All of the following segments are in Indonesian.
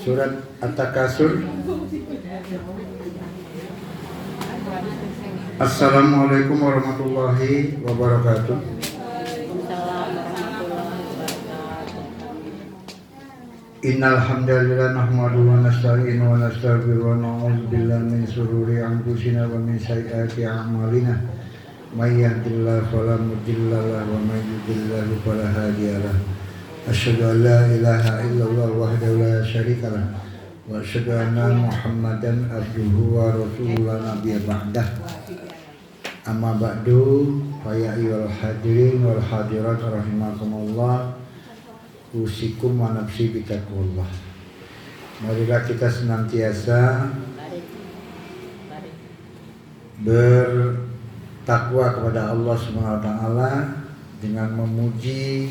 Surat At-Takasur. Assalamualaikum warahmatullahi wabarakatuh. Innal hamdalillah nahmaduhu wa nasta'inuhu wa nastaghfiruhu wa na'udzu billahi min shururi anfusina wa min sayyiati a'malina. May yahdihillahu fala mudilla lahu wa may yudlil fala hadiya lahu. Asyhadu an la ilaha illallah wahdahu la syarika lahu wa asyhadu anna Muhammadan abduhu wa rasuluhu la nabiyya ba'dah. Amma ba'du, fa ya ayyuhal hadirin wal hadirat rahimakumullah. Usikum wa nafsi bitaqwallah. Marilah kita senantiasa bertakwa kepada Allah Subhanahu wa taala dengan memuji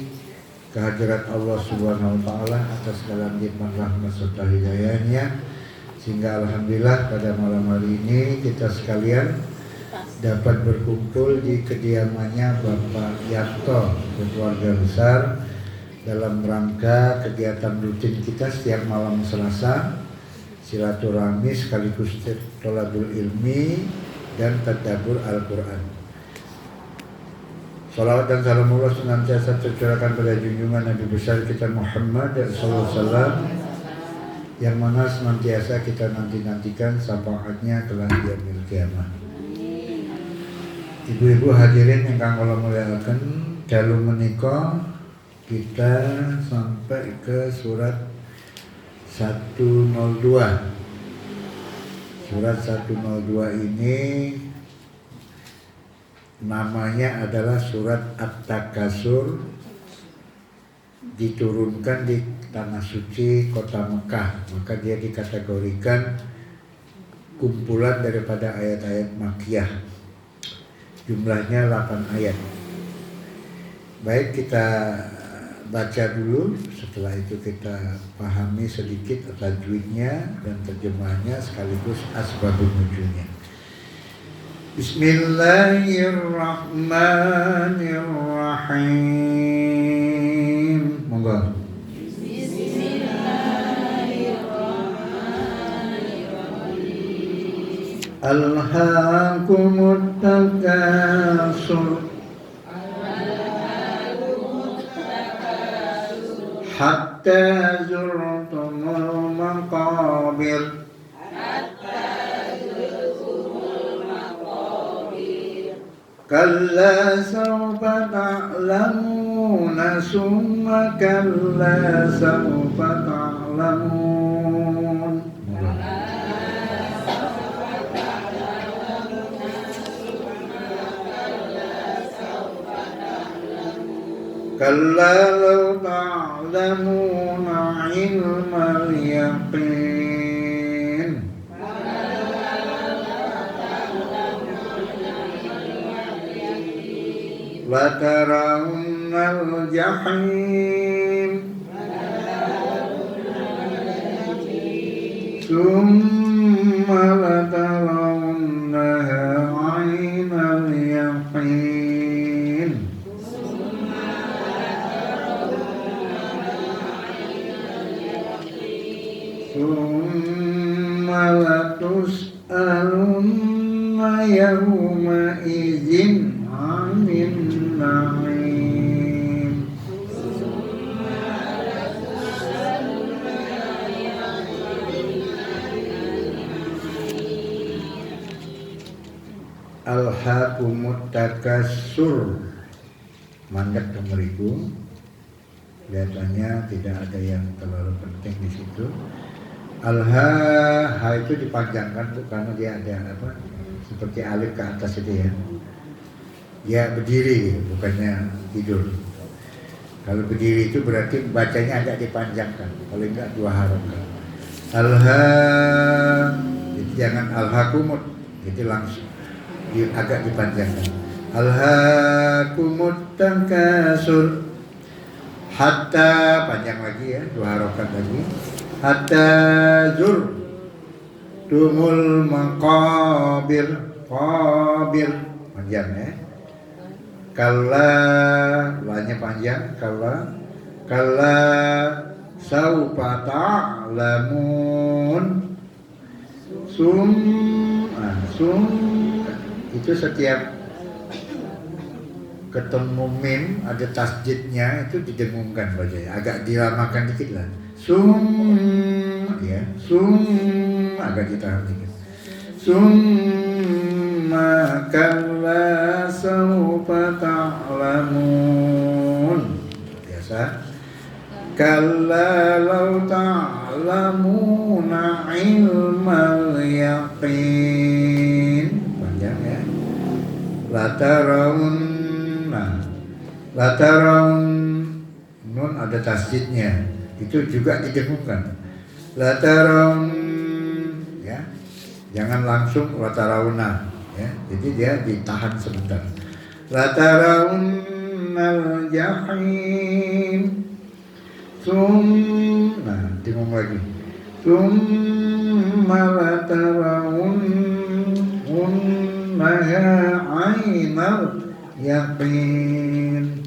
kehadirat Allah Subhanahu wa taala atas segala nikmat rahmat serta hidayahnya, sehingga alhamdulillah pada malam hari ini kita sekalian dapat berkumpul di kediamannya Bapak Yarto dan keluarga besar dalam rangka kegiatan rutin kita setiap malam Selasa, silaturahmi sekaligus thalabul ilmi dan tadabbur Al-Quran. Salawat dan salam Allah senantiasa tercurahkan pada junjungan Nabi besar kita Muhammad sallallahu alaihi wasallam, yang mana senantiasa kita nantikan syafaatnya kelak di yaumil kiamah. Ibu-ibu hadirin ingkang kula mulyakaken, dalu menika kita sampai ke surat 102. Surat 102 ini namanya adalah surat At-Takasur, diturunkan di tanah suci kota Mekah, maka dia dikategorikan kumpulan daripada ayat-ayat Makkiyah. Jumlahnya 8 ayat. Baik, kita baca dulu, setelah itu kita pahami sedikit tajwidnya dan terjemahnya sekaligus asbabun nuzulnya. Bismillahirrahmanirrahim. Monggo. Bismillahirrahmanirrahim. Alhaakumut takasur hatta zurtumul maqabir. Kalla sawfa ta'lamuna summa kalla sawfa ta'lamun. Kalla law ta'lamuna ilmal yaqin latarawunnal jahim summa latarawunnaha 'ainal yaqin summa latus'alunna yawma idzin 'anil na'im. Alhaakumut takasur, mandek nomor itu. Kelihatannya tidak ada yang terlalu penting di situ. Ha itu dipanjangkan tuh karena dia ada apa? Seperti alif ke atas itu ya. Ya berdiri, bukannya tidur. Kalau berdiri itu berarti bacanya agak dipanjangkan, paling enggak 2 harokat. Jadi jangan alhaakumut, jadi langsung agak dipanjangkan. Alhaakumut takasur hatta, panjang lagi ya, 2 harokat lagi. Hatta zurtumul maqabir, qabir panjang ya. Kalla, lanya panjang, kalla saufa ta'lamun. Sum itu setiap ketemu mim ada tasjidnya itu didengungkan bacanya, agak diramakan dikit lah. Ya, agak ditahan dikit. Summa kalla saufa ta'lamun. Biasa. Kalla law ta'lamuna ilmal yaqin. Panjang ya. Latarawun nun ada tasjidnya. Itu juga didengungkan. Latarawun ya. Jangan langsung latarawuna ya. Jadi dia ditahan sebentar. Latarawunnal jahim. Dengung lagi. Summa latarawunnaha ainal yaqin.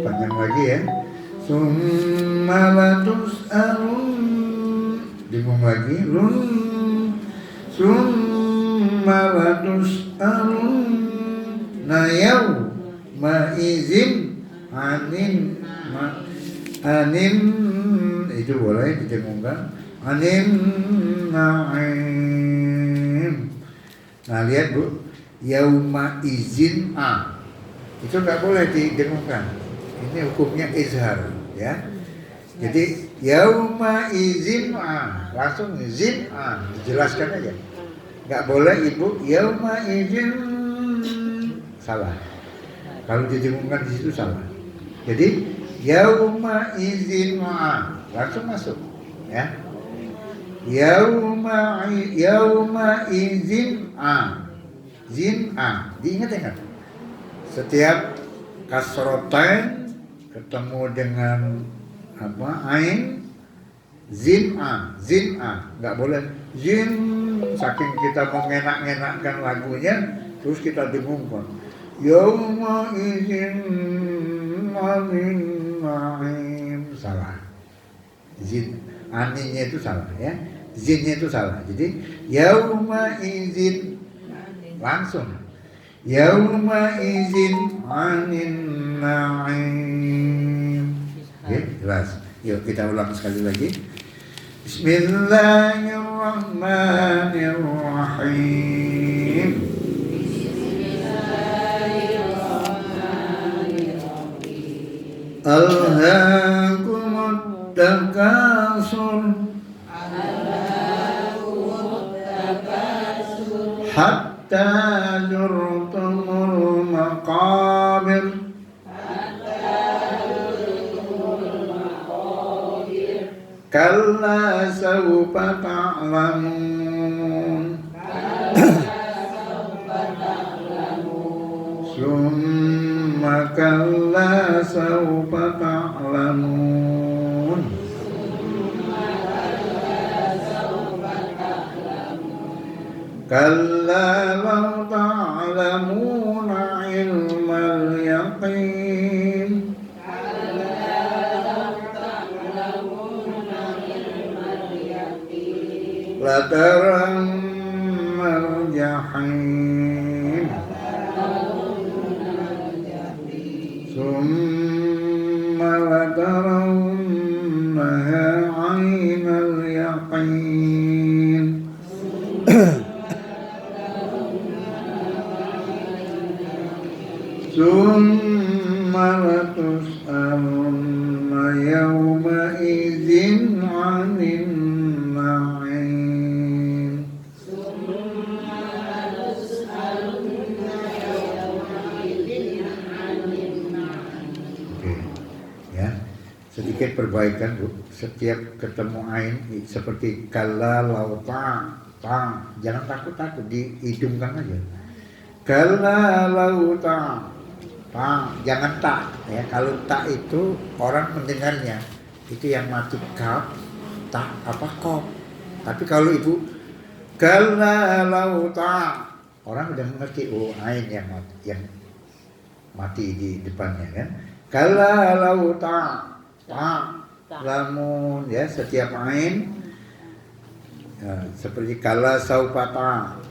Panjang lagi ya. Summa latus'alun. Dengung lagi. Summa latus'alun yawma izin anin itu boleh didengungkan. Anin na'im. Nah lihat Bu, yauma izin itu nggak boleh didengungkan. Ini hukumnya izhar ya. Jadi yauma izin langsung izin dijelaskan aja. Nggak boleh Ibu yauma izin, salah. Kalau didengungkan di situ salah. Jadi yauma izin langsung masuk ya. Yauma izin diingat-ingat. Setiap kasrotain ketemu dengan ain zin nggak boleh zin, saking kita mau ngenak-ngenakkan lagunya terus kita dengungkan yauma izin anin na'im, salah. Zin aninnya itu salah ya, zinnya itu salah. Jadi yauma izin langsung yauma izin anin na'im. Oke, jelas. Yuk kita ulang sekali lagi. Bismillahirrahmanirrahim. Alhaakumut takasur hatta zurtumul maqabir kalla sawfa ta'lamun summa kalla sawfa ta'lamun kalla law ta'lamuna ilmal yaqin latarawunnal jahim summa latarawunnaha ainal yaqin summa latus'alunna yawma idzin 'anin na'im. Oke, ya. Sedikit perbaikan Bu. Setiap ketemu ain seperti kalla lauta jangan takut-takut, dihidungkan aja. Kalla lauta jangan tak ya. Kalau tak itu orang mendengarnya itu yang mati kaf, tak kop. Tapi kalau Ibu kalla lauta, orang udah mengerti ain yang mati di depannya kan. Kalla lauta lamun ya, setiap ain ya, seperti kala saupata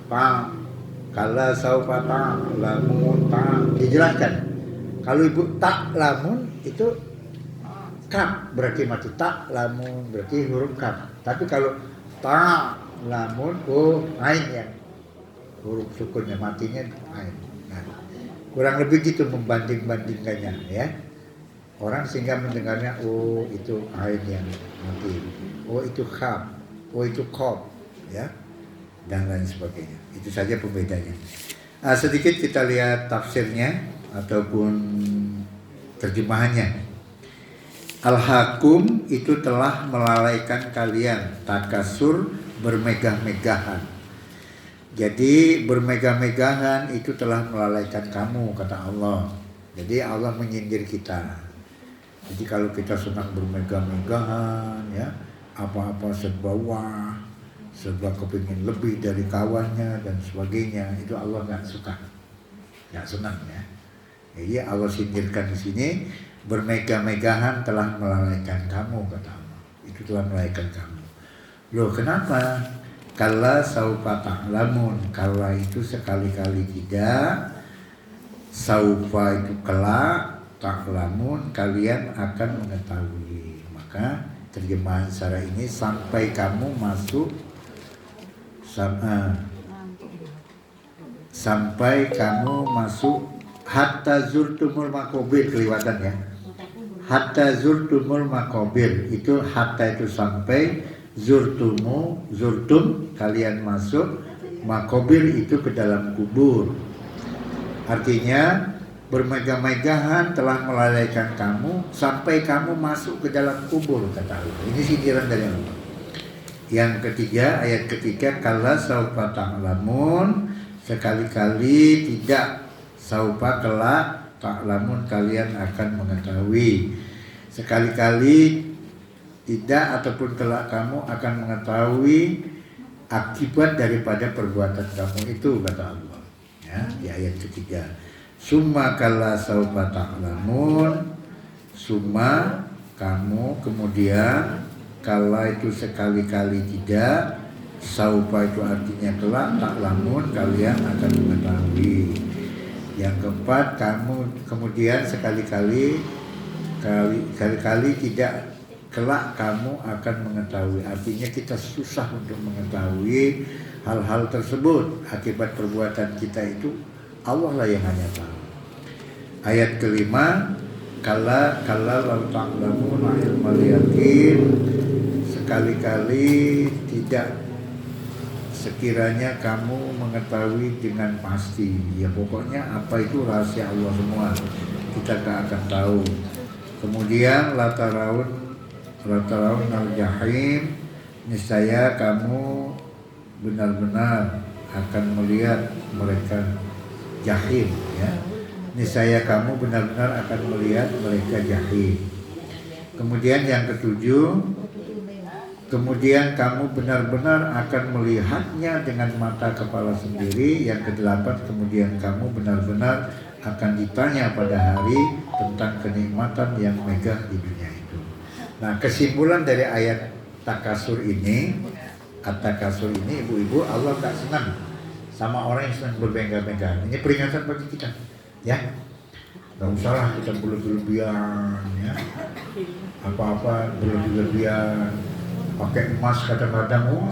kala saupata lamun dijelaskan. Kalau ibu tak lamun itu kaf berarti mati, tak lamun berarti huruf kaf. Tapi kalau ta lamun ain yang huruf sukunnya matinya ain. Nah, kurang lebih gitu membanding-bandingkannya ya. Orang sehingga mendengarnya itu ain yang mati, itu kaf, itu qaf ya, dan lain sebagainya. Itu saja pembedanya. Sedikit kita lihat tafsirnya ataupun terjemahannya. Al-hakum itu telah melalaikan kalian, takasur bermegah-megahan. Jadi bermegah-megahan itu telah melalaikan kamu, kata Allah. Jadi Allah menyindir kita. Jadi kalau kita senang bermegah-megahan ya, apa-apa serba wah, serba kepingin lebih dari kawannya dan sebagainya, itu Allah nggak suka, nggak senang ya. Jadi Allah sindirkan di sini, bermegah-megahan telah melalaikan kamu, kata Allah. Itu telah melalaikan kamu. Loh kenapa? Kala saufa ta'lamun, kala itu sekali-kali tidak, saufa itu kelak, ta'lamun kalian akan mengetahui. Maka terjemahan secara ini sampai kamu masuk sampai kamu masuk hatta zurtumul maqabir, kelewatan ya. Hatta zurtumul maqabir itu hatta itu sampai, zurtum kalian masuk, maqabir itu ke dalam kubur. Artinya bermegah-megahan telah melalaikan kamu sampai kamu masuk ke dalam kubur, kata Allah. Ini sindiran dari Allah. Yang ketiga, ayat ketiga, kala saufa ta'lamun, sekali-kali tidak, saufa kelak, ta'lamun kalian akan mengetahui. Sekali-kali tidak ataupun kelak kamu akan mengetahui akibat daripada perbuatan kamu itu, kata Allah ya, di ayat ketiga. Summa kala saufa ta'lamun, summa kamu kemudian, kala itu sekali-kali tidak, saufa itu artinya kelak, ta'lamun kalian akan mengetahui. Yang keempat, kamu kemudian sekali-kali tidak, kelak kamu akan mengetahui. Artinya kita susah untuk mengetahui hal-hal tersebut. Akibat perbuatan kita itu Allah lah yang hanya tahu. Ayat kelima, kala lau ta'lamuna ilmal yaqin, sekali-kali tidak, sekiranya kamu mengetahui dengan pasti. Ya pokoknya apa itu rahasia Allah semua, kita gak akan tahu. Kemudian lataraun al-jahim, niscaya kamu benar-benar akan melihat mereka jahim ya. Niscaya kamu benar-benar akan melihat mereka jahim. Kemudian yang ketujuh, kemudian kamu benar-benar akan melihatnya dengan mata kepala sendiri. Yang kedelapan, kemudian kamu benar-benar akan ditanya pada hari tentang kenikmatan yang megah di dunia itu. Nah, kesimpulan dari ayat takasur ini, at-takasur ini, ibu-ibu, Allah tak senang sama orang yang senang bermegah-megahan. Ini peringatan bagi kita, ya. Gak usahlah kita berlebihan, ya. Apa-apa berlebihan, pakai emas kadang-kadang,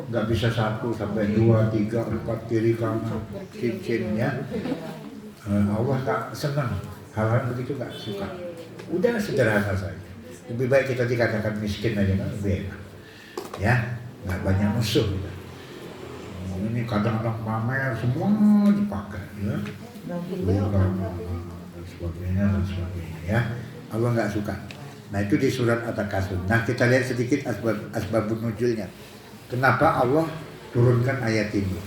nggak bisa 1 sampai 2, 3, 4 kiri kanan cincin ya. Allah tak senang hal-hal begitu, nggak suka. Udah sederhana saja. Lebih baik kita dikatakan miskin aja kan, lebih enak. Ya, nggak banyak musuh. Gitu. Ini kadang-kadang pamer semua dipakai, ya. Dan sebagainya ya. Allah nggak suka. Nah itu di surat At-Takasur. Nah kita lihat sedikit asbabun nuzulnya. Kenapa Allah turunkan ayat ini?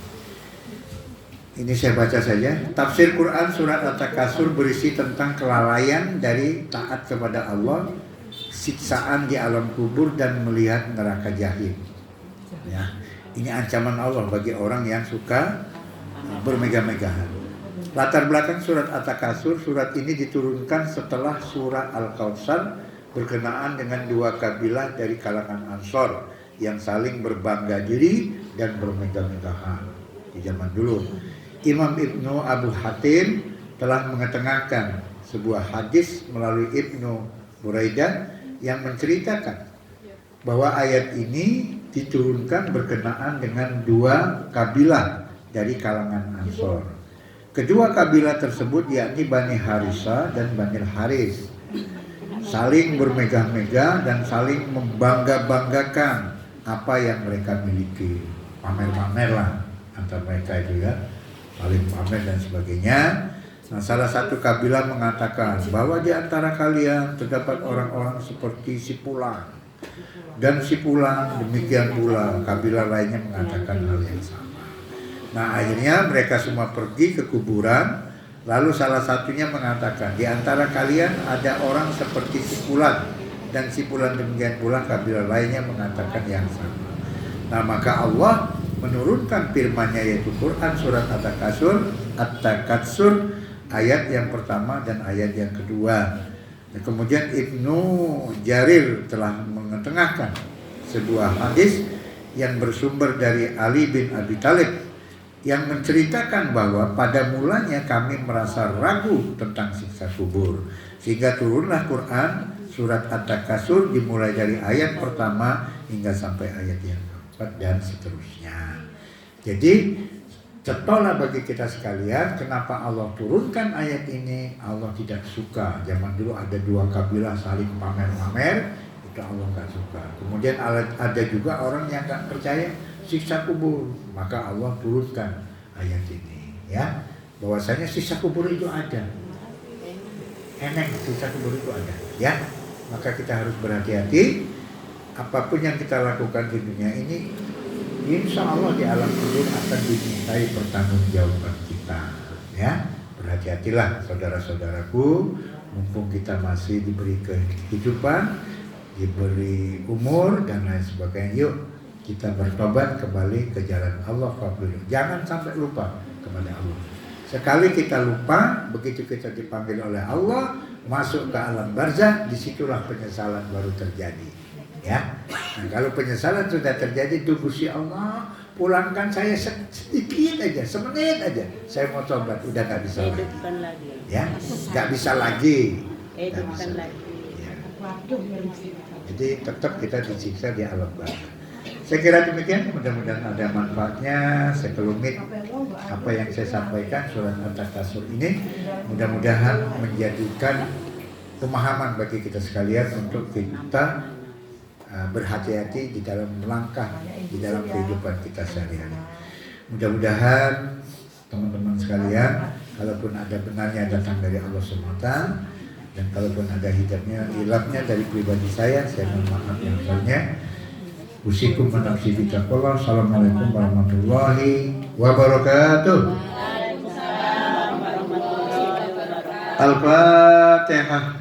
Ini saya baca saja. Tafsir Quran surat At-Takasur berisi tentang kelalaian dari taat kepada Allah, siksaan di alam kubur dan melihat neraka jahim. Ya, ini ancaman Allah bagi orang yang suka bermegah-megahan. Latar belakang surat At-Takasur, surat ini diturunkan setelah surah Al-Kautsar berkenaan dengan dua kabilah dari kalangan Ansor yang saling berbangga diri dan bermegah-megahan di zaman dulu. Imam Ibnu Abu Hatim telah mengetengahkan sebuah hadis melalui Ibnu Buraidah yang menceritakan bahwa ayat ini diturunkan berkenaan dengan dua kabilah dari kalangan Ansor. Kedua kabilah tersebut yakni Bani Harisa dan Bani Haris, saling bermegah-megah dan saling membangga-banggakan apa yang mereka miliki. Pamer-pamer lah antara mereka itu ya, saling pamer dan sebagainya. Nah, salah satu kabilah mengatakan bahwa di antara kalian terdapat orang-orang seperti si Fulan dan si Fulan, demikian pula kabilah lainnya mengatakan hal yang sama. Nah, akhirnya mereka semua pergi ke kuburan. Lalu salah satunya mengatakan, di antara kalian ada orang seperti si Fulan dan si Fulan, demikian pula kabilah lainnya mengatakan yang sama. Nah, maka Allah menurunkan firman-Nya yaitu Quran surat At-Takatsur ayat yang pertama dan ayat yang kedua. Dan kemudian Ibnu Jarir telah mengetengahkan sebuah hadis yang bersumber dari Ali bin Abi Thalib yang menceritakan bahwa pada mulanya kami merasa ragu tentang siksa kubur, sehingga turunlah Quran surat At-Takasur dimulai dari ayat pertama hingga sampai ayat yang keempat dan seterusnya. Jadi cetolah bagi kita sekalian, kenapa Allah turunkan ayat ini. Allah tidak suka. Zaman dulu ada dua kabilah saling pamer-pamer, itu Allah nggak suka. Kemudian ada juga orang yang nggak percaya siksa kubur, maka Allah turunkan ayat ini ya, bahwasanya siksa kubur itu ada. Enak, siksa kubur itu ada ya. Maka kita harus berhati-hati. Apapun yang kita lakukan di dunia ini, insya Allah di alam kubur akan dimintai pertanggungjawaban kita ya. Berhati-hatilah saudara-saudaraku, mumpung kita masih diberi kehidupan, diberi umur dan lain sebagainya. Yuk kita bertobat kembali ke jalan Allah. Jangan sampai lupa kepada Allah. Sekali kita lupa, begitu kita dipanggil oleh Allah masuk ke alam barzakh, disitulah penyesalan baru terjadi ya. Nah, kalau penyesalan sudah terjadi, tunggu si Allah, pulangkan saya sedikit aja, semenit aja, saya mau tobat, udah nggak bisa lagi ya, nggak bisa lagi, nggak bisa lagi ya. Jadi tetap kita disiksa di alam barzakh. Saya kira demikian, mudah-mudahan ada manfaatnya. Sekelumit apa yang saya sampaikan surat At-Takasur ini mudah-mudahan menjadikan pemahaman bagi kita sekalian untuk kita berhati-hati di dalam melangkah di dalam kehidupan kita sehari-hari. Mudah-mudahan teman-teman sekalian, kalaupun ada benarnya datang dari Allah SWT, dan kalaupun ada hilafnya dari pribadi saya mohon maaf yang besarnya. Usikum menafsi bitaqwallah. Assalamualaikum warahmatullahi wabarakatuh. Al-Fatihah.